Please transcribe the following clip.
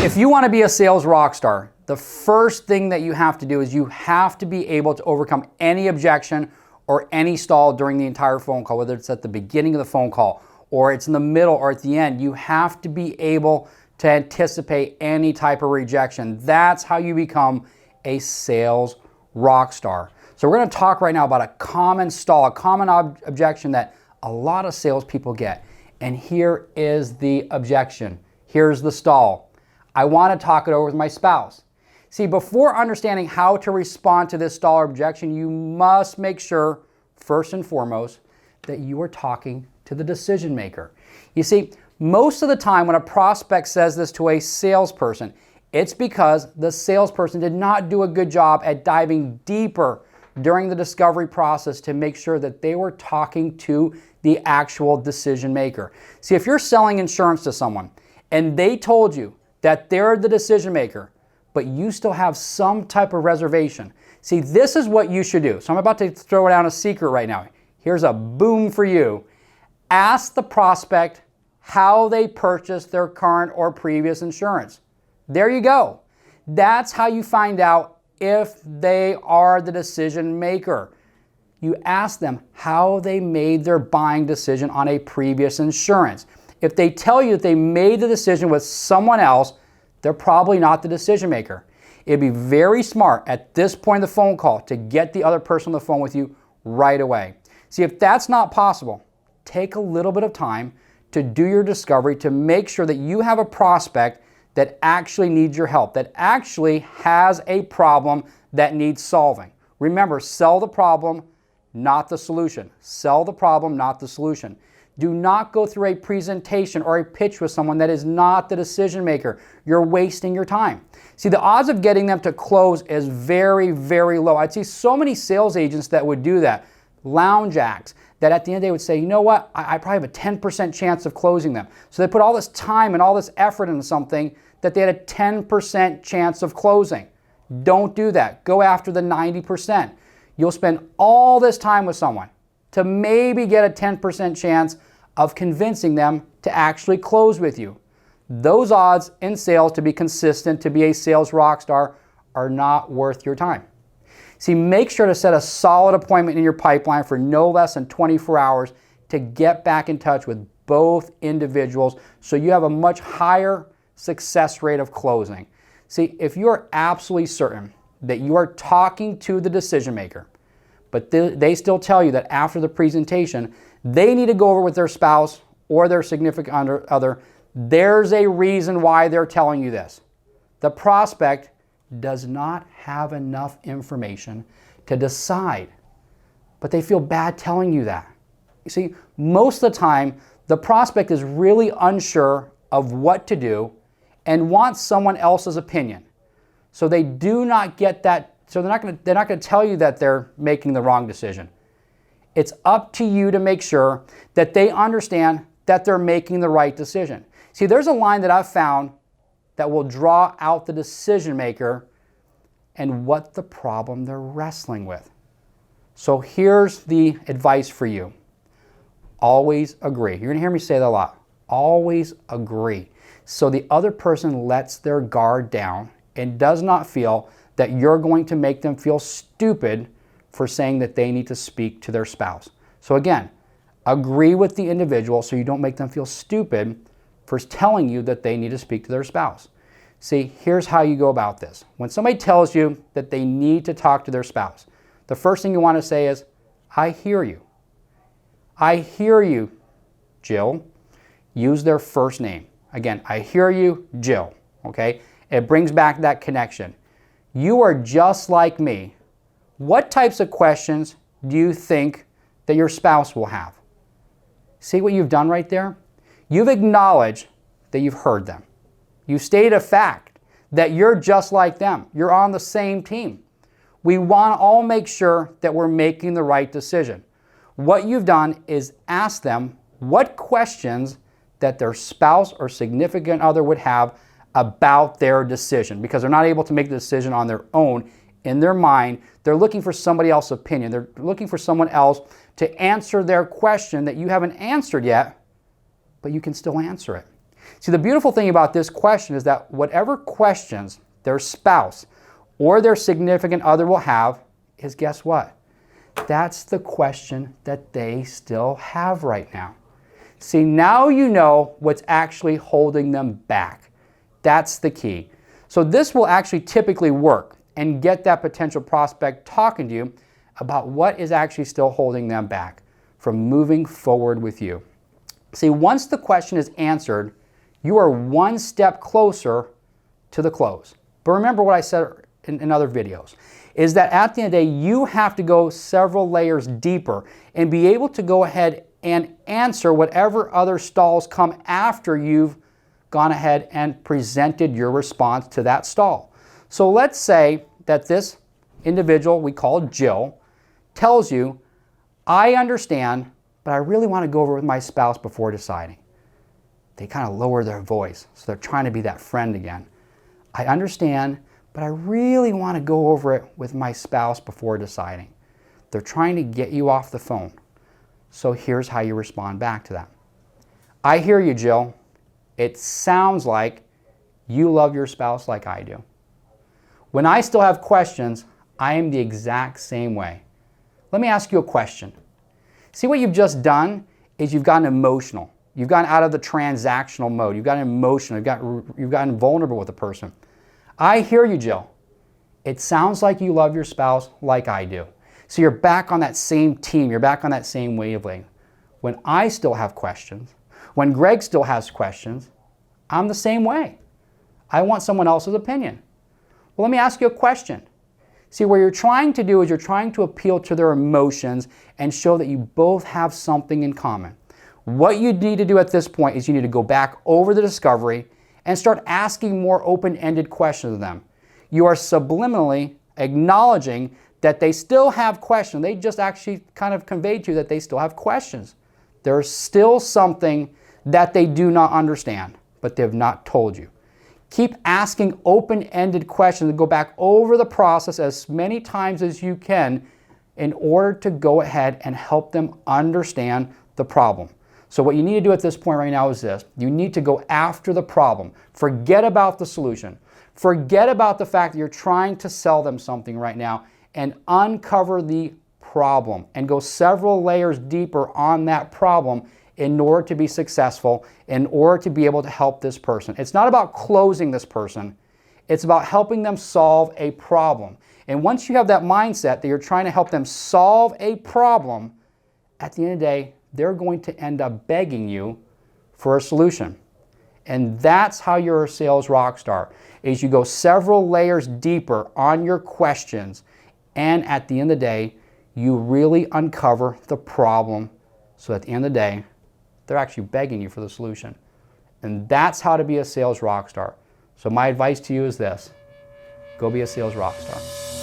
If you want to be a sales rock star, the first thing that you have to do is you have to be able to overcome any objection or any stall during the entire phone call, whether it's at the beginning of the phone call or it's in the middle or at the end. You have to be able to anticipate any type of rejection. That's how you become a sales rock star. So we're going to talk right now about a common stall, a common objection that a lot of salespeople get. And here is the objection. Here's the stall. I want to talk it over with my spouse. See, before understanding how to respond to this stall or objection, you must make sure, first and foremost, that you are talking to the decision maker. You see, most of the time when a prospect says this to a salesperson, it's because the salesperson did not do a good job at diving deeper during the discovery process to make sure that they were talking to the actual decision maker. See, if you're selling insurance to someone and they told you that they're the decision maker, but you still have some type of reservation, see, this is what you should do. So I'm about to throw down a secret right now. Here's a boom for you. Ask the prospect how they purchased their current or previous insurance. There you go. That's how you find out if they are the decision maker. You ask them how they made their buying decision on a previous insurance. If they tell you that they made the decision with someone else, they're probably not the decision maker. It'd be very smart at this point of the phone call to get the other person on the phone with you right away. See, if that's not possible, take a little bit of time to do your discovery to make sure that you have a prospect that actually needs your help, that actually has a problem that needs solving. Remember, sell the problem, not the solution. Sell the problem, not the solution. Do not go through a presentation or a pitch with someone that is not the decision maker. You're wasting your time. See, the odds of getting them to close is very, very low. I'd see so many sales agents that would do that, lounge acts, that at the end they would say, you know what, I probably have a 10% chance of closing them. So they put all this time and all this effort into something that they had a 10% chance of closing. Don't do that. Go after the 90%. You'll spend all this time with someone to maybe get a 10% chance of convincing them to actually close with you. Those odds in sales to be consistent, to be a sales rock star, are not worth your time. See, make sure to set a solid appointment in your pipeline for no less than 24 hours to get back in touch with both individuals so you have a much higher success rate of closing. See, if you are absolutely certain that you are talking to the decision maker, but they still tell you that after the presentation, they need to go over with their spouse or their significant other, there's a reason why they're telling you this. The prospect does not have enough information to decide, but they feel bad telling you that. You see, most of the time, the prospect is really unsure of what to do and wants someone else's opinion. So they do not get that, so they're not going to tell you that they're making the wrong decision. It's up to you to make sure that they understand that they're making the right decision. See, there's a line that I've found that will draw out the decision maker and what the problem they're wrestling with. So here's the advice for you. Always agree. You're going to hear me say that a lot. Always agree. So the other person lets their guard down and does not feel that you're going to make them feel stupid for saying that they need to speak to their spouse. So again, agree with the individual so you don't make them feel stupid for telling you that they need to speak to their spouse. See, here's how you go about this. When somebody tells you that they need to talk to their spouse, the first thing you want to say is, I hear you. I hear you, Jill. Use their first name. Again, I hear you, Jill. Okay? It brings back that connection. You are just like me. What types of questions do you think that your spouse will have? See what you've done right there? You've acknowledged that you've heard them. You stated a fact that you're just like them. You're on the same team. We want to all make sure that we're making the right decision. What you've done is ask them what questions that their spouse or significant other would have about their decision, because they're not able to make the decision on their own. In their mind, they're looking for somebody else's opinion. They're looking for someone else to answer their question that you haven't answered yet, but you can still answer it. See, the beautiful thing about this question is that whatever questions their spouse or their significant other will have is, guess what? That's the question that they still have right now. See, now you know what's actually holding them back. That's the key. So this will actually typically work and get that potential prospect talking to you about what is actually still holding them back from moving forward with you. See, once the question is answered, you are one step closer to the close. But remember what I said in other videos, is that at the end of the day, you have to go several layers deeper and be able to go ahead and answer whatever other stalls come after you've gone ahead and presented your response to that stall. So let's say that this individual we call Jill tells you, I understand, but I really want to go over with my spouse before deciding. They kind of lower their voice, so they're trying to be that friend again. I understand, but I really want to go over it with my spouse before deciding. They're trying to get you off the phone. So here's how you respond back to that. I hear you, Jill. It sounds like you love your spouse like I do. When I still have questions, I am the exact same way. Let me ask you a question. See, what you've just done is you've gotten emotional. You've gotten out of the transactional mode. You've gotten emotional. You've gotten vulnerable with a person. I hear you, Jill. It sounds like you love your spouse like I do. So you're back on that same team. You're back on that same wavelength. When I still have questions, when Greg still has questions, I'm the same way. I want someone else's opinion. Well, let me ask you a question. See, what you're trying to do is you're trying to appeal to their emotions and show that you both have something in common. What you need to do at this point is you need to go back over the discovery and start asking more open-ended questions of them. You are subliminally acknowledging that they still have questions. They just actually kind of conveyed to you that they still have questions. There's still something that they do not understand, but they have not told you. Keep asking open-ended questions and go back over the process as many times as you can in order to go ahead and help them understand the problem. So what you need to do at this point right now is this. You need to go after the problem. Forget about the solution. Forget about the fact that you're trying to sell them something right now and uncover the problem and go several layers deeper on that problem in order to be successful, in order to be able to help this person. It's not about closing this person. It's about helping them solve a problem. And once you have that mindset that you're trying to help them solve a problem, at the end of the day, they're going to end up begging you for a solution. And that's how you're a sales rock star, is you go several layers deeper on your questions, and at the end of the day, you really uncover the problem, so at the end of the day, they're actually begging you for the solution. And that's how to be a sales rock star. So my advice to you is this: go be a sales rock star.